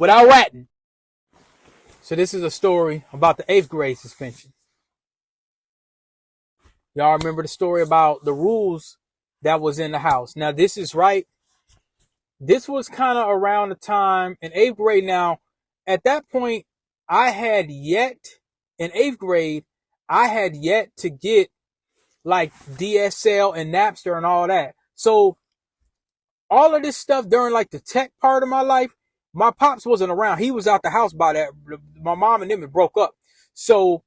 without ratting. So this is a story about the 8th grade suspension. Y'all remember the story about the rules that was in the house. Now this is right. This was kind of around the time in 8th grade. Now, at that point, in 8th grade, I had yet to get like DSL and Napster and all that. So all of this stuff during like the tech part of my life, my pops wasn't around. He was out the house by that. My mom and them had broke up. So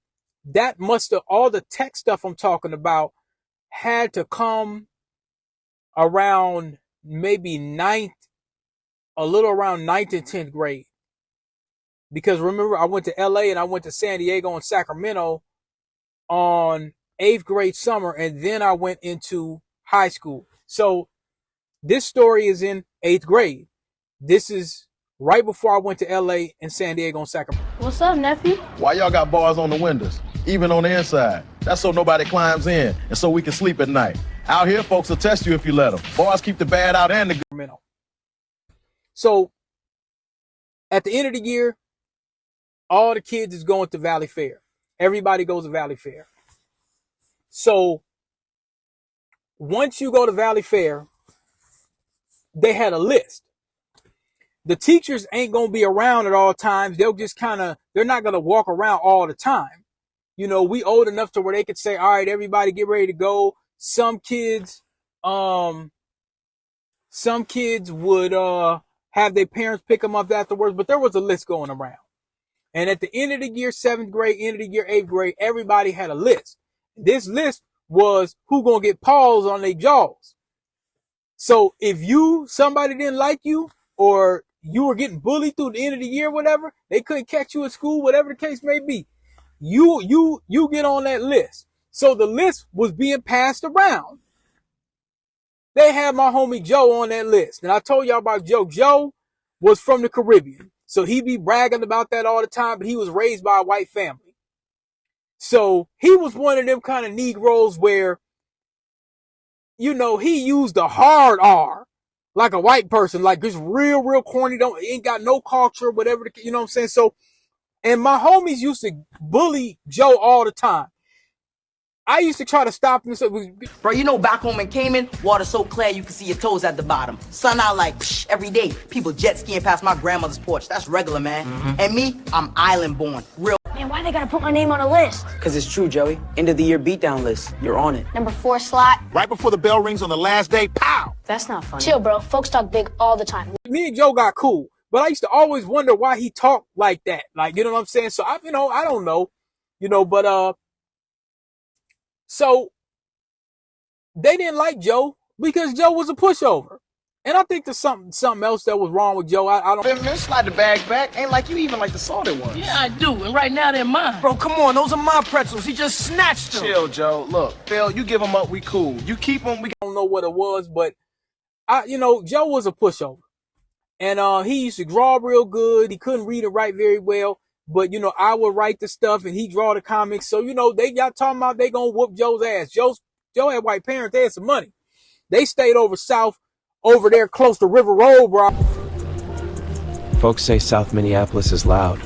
that must have, all the tech stuff I'm talking about had to come around maybe a little around 9th and 10th grade. Because remember, I went to LA and I went to San Diego and Sacramento on 8th grade summer, and then I went into high school. So this story is in 8th grade. This is right before I went to LA and San Diego and Sacramento. What's up, nephew? Why y'all got bars on the windows, even on the inside? That's so nobody climbs in and so we can sleep at night. Out here, folks will test you if you let them. Bars keep the bad out and the good. So at the end of the year, all the kids is going to Valley Fair. Everybody goes to Valley Fair. So once you go to Valley Fair, they had a list. The teachers ain't going to be around at all times. They'll just they're not going to walk around all the time. You know, we old enough to where they could say, all right, everybody get ready to go. Some kids would have their parents pick them up afterwards, but there was a list going around. And at the end of the year, 7th grade, end of the year, 8th grade, everybody had a list. This list was who gonna get paws on their jaws. So if somebody didn't like you, or you were getting bullied through the end of the year, whatever, they couldn't catch you at school, whatever the case may be, you get on that list. So the list was being passed around. They had my homie Joe on that list. And I told y'all about Joe. Joe was from the Caribbean. So he be bragging about that all the time, but he was raised by a white family. So he was one of them kind of Negroes where, you know, he used the hard R like a white person, like just real corny, ain't got no culture, whatever, you know what I'm saying? So, and my homies used to bully Joe all the time. I used to try to stop him. Bro, you know back home in Cayman, water so clear you can see your toes at the bottom. Sun out like every day. People jet skiing past my grandmother's porch. That's regular, man. And me, I'm island born. Real. Man, why they gotta put my name on a list? Because it's true, Joey. End of the year beatdown list. You're on it. Number 4 slot. Right before the bell rings on the last day, pow! That's not funny. Chill, bro. Folks talk big all the time. Me and Joe got cool, but I used to always wonder why he talked like that. Like, you know what I'm saying? So I don't know, but so they didn't like Joe because Joe was a pushover. And I think there's something else that was wrong with Joe. I don't. Man, slide the bag back. Ain't like you even like the salted ones. Yeah, I do. And right now they're mine. Bro, come on. Those are my pretzels. He just snatched them. Chill, Joe. Look, Phil, you give them up, we cool. You keep them, we don't know what it was, but Joe was a pushover. And he used to draw real good. He couldn't read and write very well. But, I would write the stuff and he draw the comics. So, they got talking about they gonna whoop Joe's ass. Joe had white parents. They had some money. They stayed over south, over there close to River Road, bro. Folks say South Minneapolis is loud.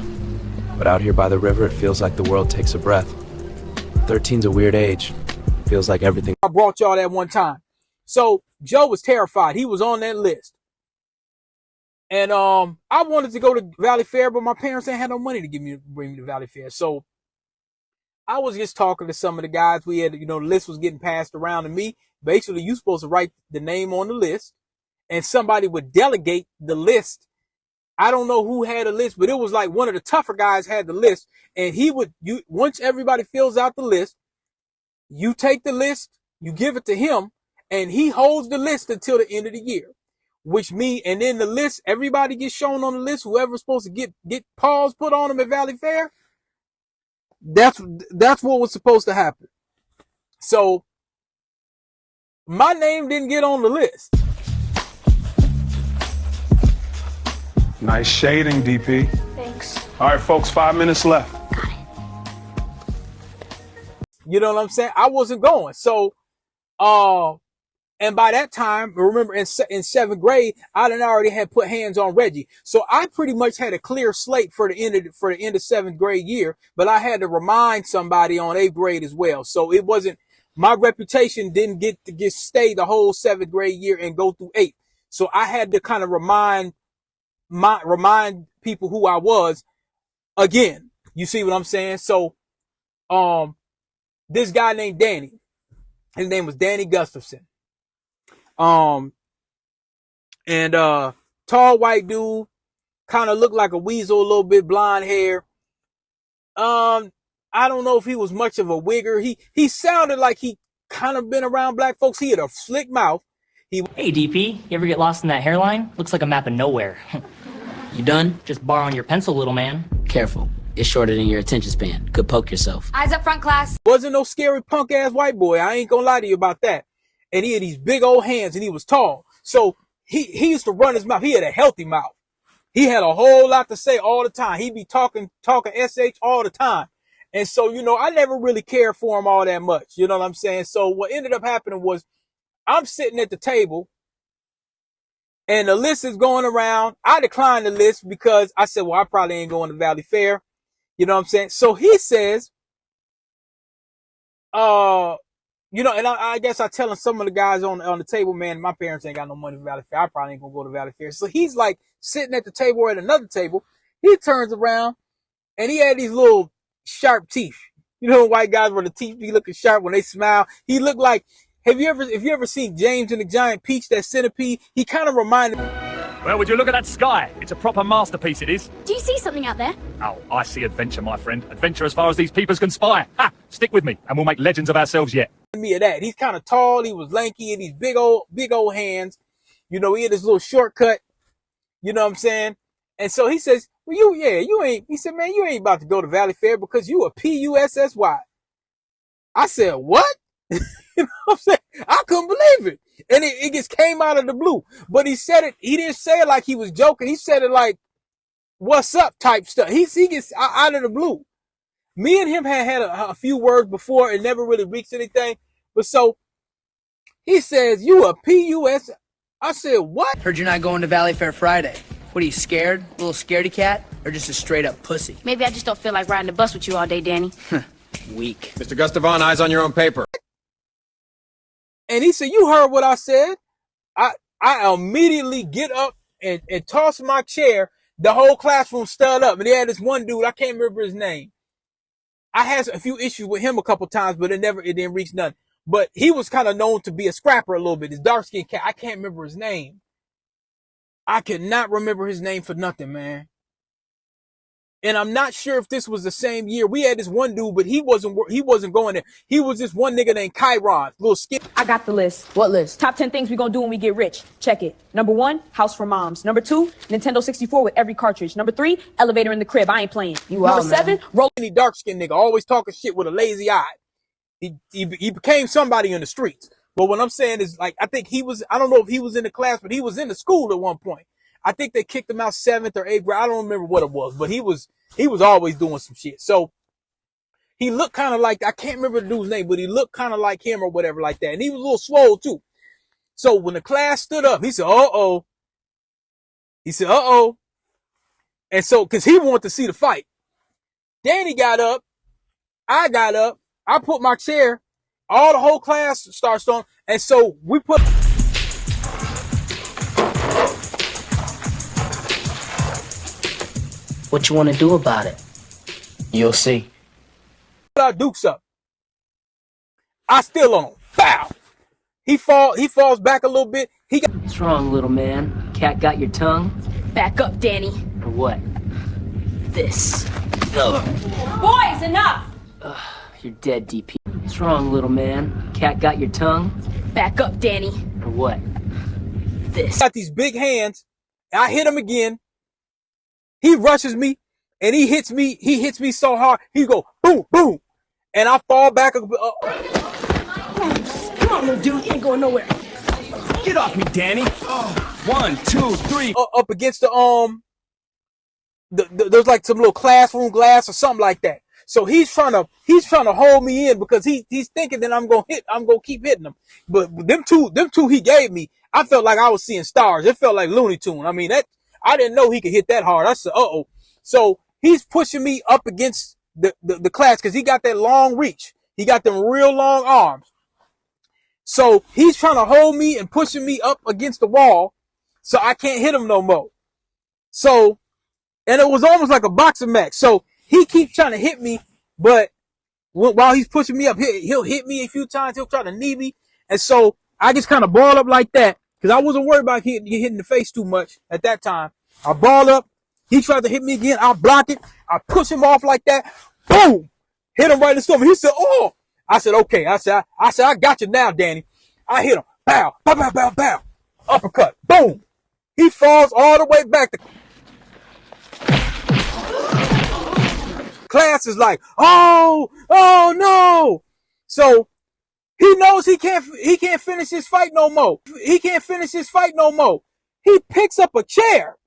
But out here by the river, it feels like the world takes a breath. 13's a weird age. Feels like everything. I brought y'all that one time. So, Joe was terrified. He was on that list. And I wanted to go to Valley Fair, but my parents ain't had no money to bring me to Valley Fair. So I was just talking to some of the guys. We had, the list was getting passed around to me. Basically, you supposed to write the name on the list, and somebody would delegate the list. I don't know who had a list, but it was like one of the tougher guys had the list, and once everybody fills out the list, you take the list, you give it to him, and he holds the list until the end of the year. And then the list, everybody gets shown on the list. Whoever's supposed to get paws put on them at Valley Fair. That's what was supposed to happen. So my name didn't get on the list. Nice shading, DP. Thanks. All right, folks, 5 minutes left. Got it. You know what I'm saying? I wasn't going. So, And by that time, remember in 7th grade, I done already had put hands on Reggie. So I pretty much had a clear slate for the end of 7th grade year, but I had to remind somebody on 8th grade as well. So it wasn't, my reputation didn't get to stay the whole 7th grade year and go through 8th. So I had to kind of remind people who I was again. You see what I'm saying? So, this guy named Danny, his name was Danny Gustafson. Tall white dude, kind of looked like a weasel a little bit, blonde hair. I don't know if he was much of a wigger. He sounded like he kind of been around black folks. He had a slick mouth. Hey DP, you ever get lost in that hairline? Looks like a map of nowhere. You done? Just borrowing your pencil, little man. Careful. It's shorter than your attention span. Could poke yourself. Eyes up front, class. Wasn't no scary punk ass white boy. I ain't gonna lie to you about that. And he had these big old hands and he was tall. So he used to run his mouth. He had a healthy mouth. He had a whole lot to say all the time. He'd be talking SH all the time. And so, you know, I never really cared for him all that much. You know what I'm saying? So what ended up happening was I'm sitting at the table and the list is going around. I declined the list because I said, well, I probably ain't going to Valley Fair. You know what I'm saying? So he says, you know, and I guess I telling some of the guys on the table, man, my parents ain't got no money for Valley Fair. I probably ain't gonna go to Valley Fair. So he's like sitting at the table or at another table. He turns around and he had these little sharp teeth. You know, white guys where the teeth be looking sharp when they smile. He looked like, if you ever seen James and the Giant Peach, that centipede? He kind of reminded me. Well, would you look at that sky? It's a proper masterpiece, it is. Do you see something out there? Oh, I see adventure, my friend. Adventure as far as these peepers can spy. Ha! Stick with me, and we'll make legends of ourselves yet. Me of that. He's kind of tall. He was lanky, and these big old hands. You know, he had this little shortcut. You know what I'm saying? And so he says, well, you ain't. He said, man, you ain't about to go to Valley Fair because you a PUSSY. I said, what? You know what I'm saying? I couldn't believe it. And it just came out of the blue. But he said it, he didn't say it like he was joking. He said it like, what's up type stuff. He gets out of the blue. Me and him had a few words before and never really reached anything. But so he says, you a PUS. I said, what? Heard you're not going to Valley Fair Friday. What are you, scared? A little scaredy cat? Or just a straight up pussy? Maybe I just don't feel like riding the bus with you all day, Danny. Weak. Mr. Gustafson, eyes on your own paper. And he said, you heard what I said. I immediately get up and toss my chair. The whole classroom stood up. And they had this one dude, I can't remember his name. I had a few issues with him a couple times, but it didn't reach none. But he was kind of known to be a scrapper a little bit. This dark skinned cat. I can't remember his name. I cannot remember his name for nothing, man. And I'm not sure if this was the same year. We had this one dude, but he wasn't going there. He was this one nigga named Chiron, little skin. I got the list. What list? Top 10 things we gonna do when we get rich. Check it. Number 1, house for moms. Number 2, Nintendo 64 with every cartridge. Number 3, elevator in the crib. I ain't playing. Number 7, roll. Any dark skinned nigga, always talking shit with a lazy eye. He became somebody in the streets. But what I'm saying is, like, I think I don't know if he was in the class, but he was in the school at one point. I think they kicked him out 7th or 8th grade. I don't remember what it was, but he was always doing some shit. So he looked kind of like, I can't remember the dude's name, but he looked kind of like him or whatever like that. And he was a little swole too. So when the class stood up, he said, uh-oh. He said, uh-oh. And so, cause he wanted to see the fight. Danny got up. I got up. I put my chair. All the whole class starts on. And so we put. What you want to do about it? You'll see. Our dukes up. I still on him. Bow. He falls back a little bit. What's wrong, little man? Cat got your tongue? Back up, Danny. Or what? This. Boys, enough! You're dead, DP. What's wrong, little man? Cat got your tongue? Back up, Danny. Or what? This. Got these big hands. I hit him again. He rushes me and he hits me so hard. He go boom, boom. And I fall back. Come on, little dude. You ain't going nowhere. Get off me, Danny. 1, 2, 3. Up against there's like some little classroom glass or something like that. So he's trying to hold me in because he's thinking that I'm gonna keep hitting him. But them two he gave me, I felt like I was seeing stars. It felt like Looney Tune. I mean, I didn't know he could hit that hard. I said, uh-oh. So he's pushing me up against the class because he got that long reach. He got them real long arms. So he's trying to hold me and pushing me up against the wall so I can't hit him no more. So, and it was almost like a boxing match. So he keeps trying to hit me, but while he's pushing me up, he'll hit me a few times. He'll try to knee me. And so I just kind of ball up like that because I wasn't worried about hitting the face too much at that time. I ball up. He tries to hit me again. I block it. I push him off like that. Boom! Hit him right in the stomach. He said, oh! I said, okay. I said, I got you now, Danny. I hit him. Bow, bow, bow, bow, bow. Uppercut. Boom! He falls all the way back. The class is like, oh no! So he knows he can't finish his fight no more. He picks up a chair.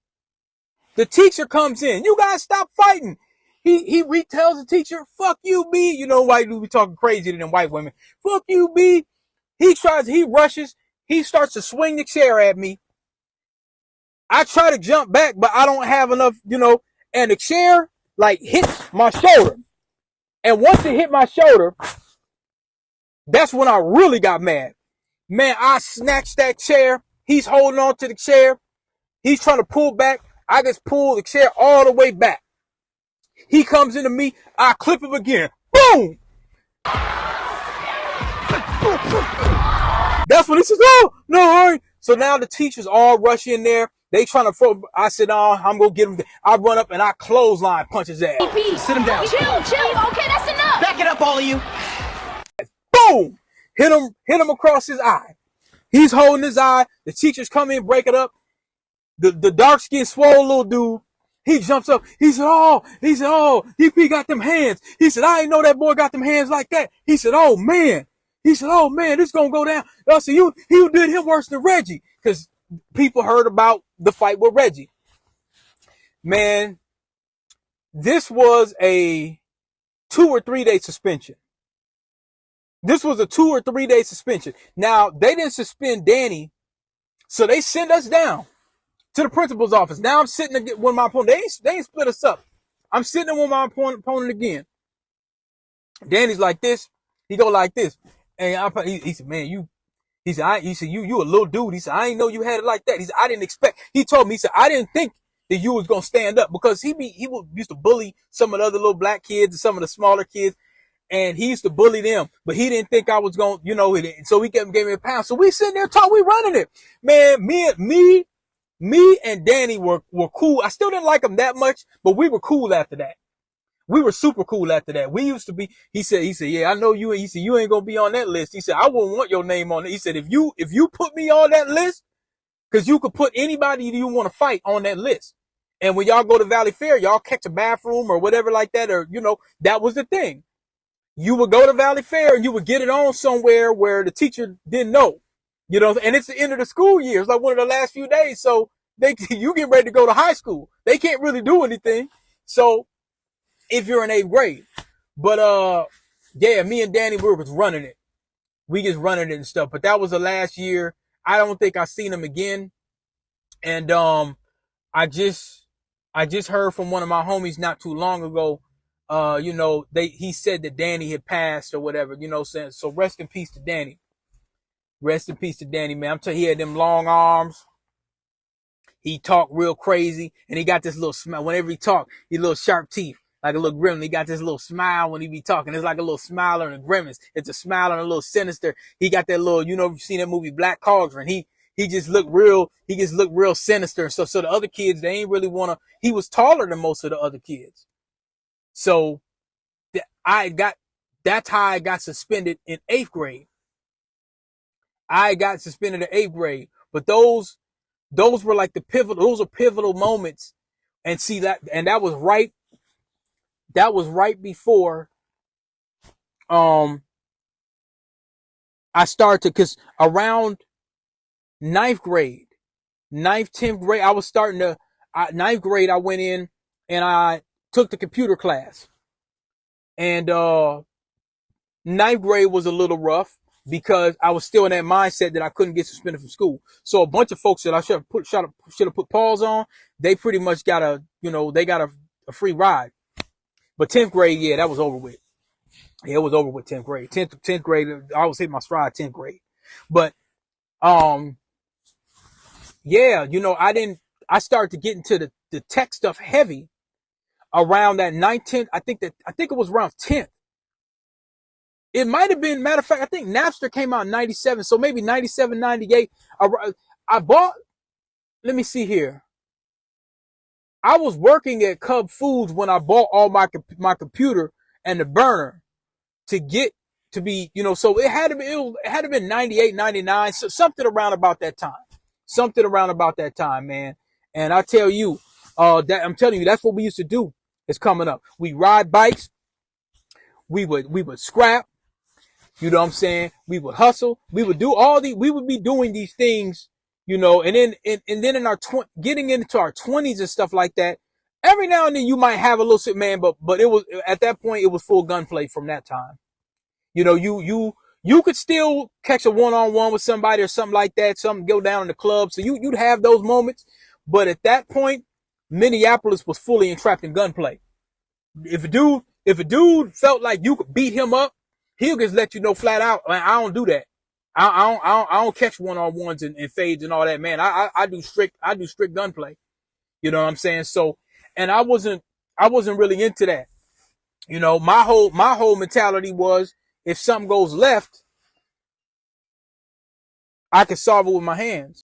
The teacher comes in. You guys stop fighting. He retells the teacher, fuck you, B. You know, white dudes be talking crazier than white women. Fuck you, B. He rushes. He starts to swing the chair at me. I try to jump back, but I don't have enough, and the chair like hits my shoulder. And once it hit my shoulder, that's when I really got mad. Man, I snatched that chair. He's holding on to the chair. He's trying to pull back. I just pull the chair all the way back. He comes into me. I clip him again. Boom! That's when he says, oh, no, hurry. So now the teachers all rush in there. They trying to throw. I said, oh, I'm going to get him. I run up and I clothesline punch his ass. Sit him down. Chill. Okay, that's enough. Back it up, all of you. Boom! Hit him across his eye. He's holding his eye. The teachers come in, break it up. The dark-skinned, swole little dude, he jumps up. He said, oh, DP got them hands. He said, I didn't know that boy got them hands like that. He said, oh, man. This gonna go down. I said, you did him worse than Reggie. Because people heard about the fight with Reggie. Man, this was a 2 or 3 day suspension. Now, they didn't suspend Danny, so they sent us down to the principal's office. Now I'm sitting with my opponent. They ain't split us up. I'm sitting with my opponent again. Danny's like this. He go like this. And he said, man, you a little dude. He said, I didn't know you had it like that. He said, I didn't expect. He told me, he said, I didn't think that you was going to stand up because he used to bully some of the other little black kids and some of the smaller kids. And he used to bully them, but he didn't think I was going, so he gave me a pound. So we sitting there talking, we running it. Man, me and Danny were cool. I still didn't like him that much, but we were cool after that. We were super cool after that. We used to be, he said, yeah, I know you. He said, you ain't going to be on that list. He said, I wouldn't want your name on it. He said, if you put me on that list, cause you could put anybody you want to fight on that list. And when y'all go to Valley Fair, y'all catch a bathroom or whatever like that, or, that was the thing. You would go to Valley Fair and you would get it on somewhere where the teacher didn't know, and it's the end of the school year. It's like one of the last few days. So you get ready to go to high school. They can't really do anything. So if you're in 8th grade, but, yeah, me and Danny, we was running it. We just running it and stuff, but that was the last year. I don't think I seen him again. And, I just heard from one of my homies not too long ago. He said that Danny had passed or whatever, saying, so rest in peace to Danny. Rest in peace to Danny, man. I'm telling you, he had them long arms. He talked real crazy and he got this little smile. Whenever he talked, he had little sharp teeth, like a little grim. He got this little smile when he be talking. It's like a little smile and a grimace. It's a smile and a little sinister. He got that little, you've seen that movie Black Cauldron. He just looked real sinister. So the other kids, they ain't really he was taller than most of the other kids. So that's how I got suspended in 8th grade. But those were like those are pivotal moments. And see that was right before, I started cause around 9th grade, 10th grade, I was starting to, 9th grade, I went in and I took the computer class. And ninth grade was a little rough because I was still in that mindset that I couldn't get suspended from school. So a bunch of folks that I should have put paws on, they pretty much got a free ride. But 10th grade, yeah, that was over with. Yeah, it was over with 10th grade. 10th grade, I was hitting my stride 10th grade. But, yeah, I started to get into the tech stuff heavy around that 19th. I think it was around 10th. It might have been, matter of fact, I think Napster came out in 97. So maybe 97, 98. I bought, let me see here. I was working at Cub Foods when I bought all my computer and the burner to get to be, so it had to been 98, 99, so something around about that time, man. And I tell you, I'm telling you, that's what we used to do. It's coming up. We ride bikes. We would scrap. You know what I'm saying? We would hustle. We would be doing these things, and then in our getting into our 20s and stuff like that. Every now and then you might have a little shit, man, but it was, at that point, it was full gunplay from that time. You could still catch a one-on-one with somebody or something like that, something go down in the club. So you'd have those moments. But at that point, Minneapolis was fully entrapped in gunplay. If a dude felt like you could beat him up, he'll just let you know flat out, man, I don't do that. I don't catch one-on-ones and fades and all that, man. I do strict gunplay. You know what I'm saying? So, and I wasn't really into that. My whole mentality was, if something goes left, I can solve it with my hands.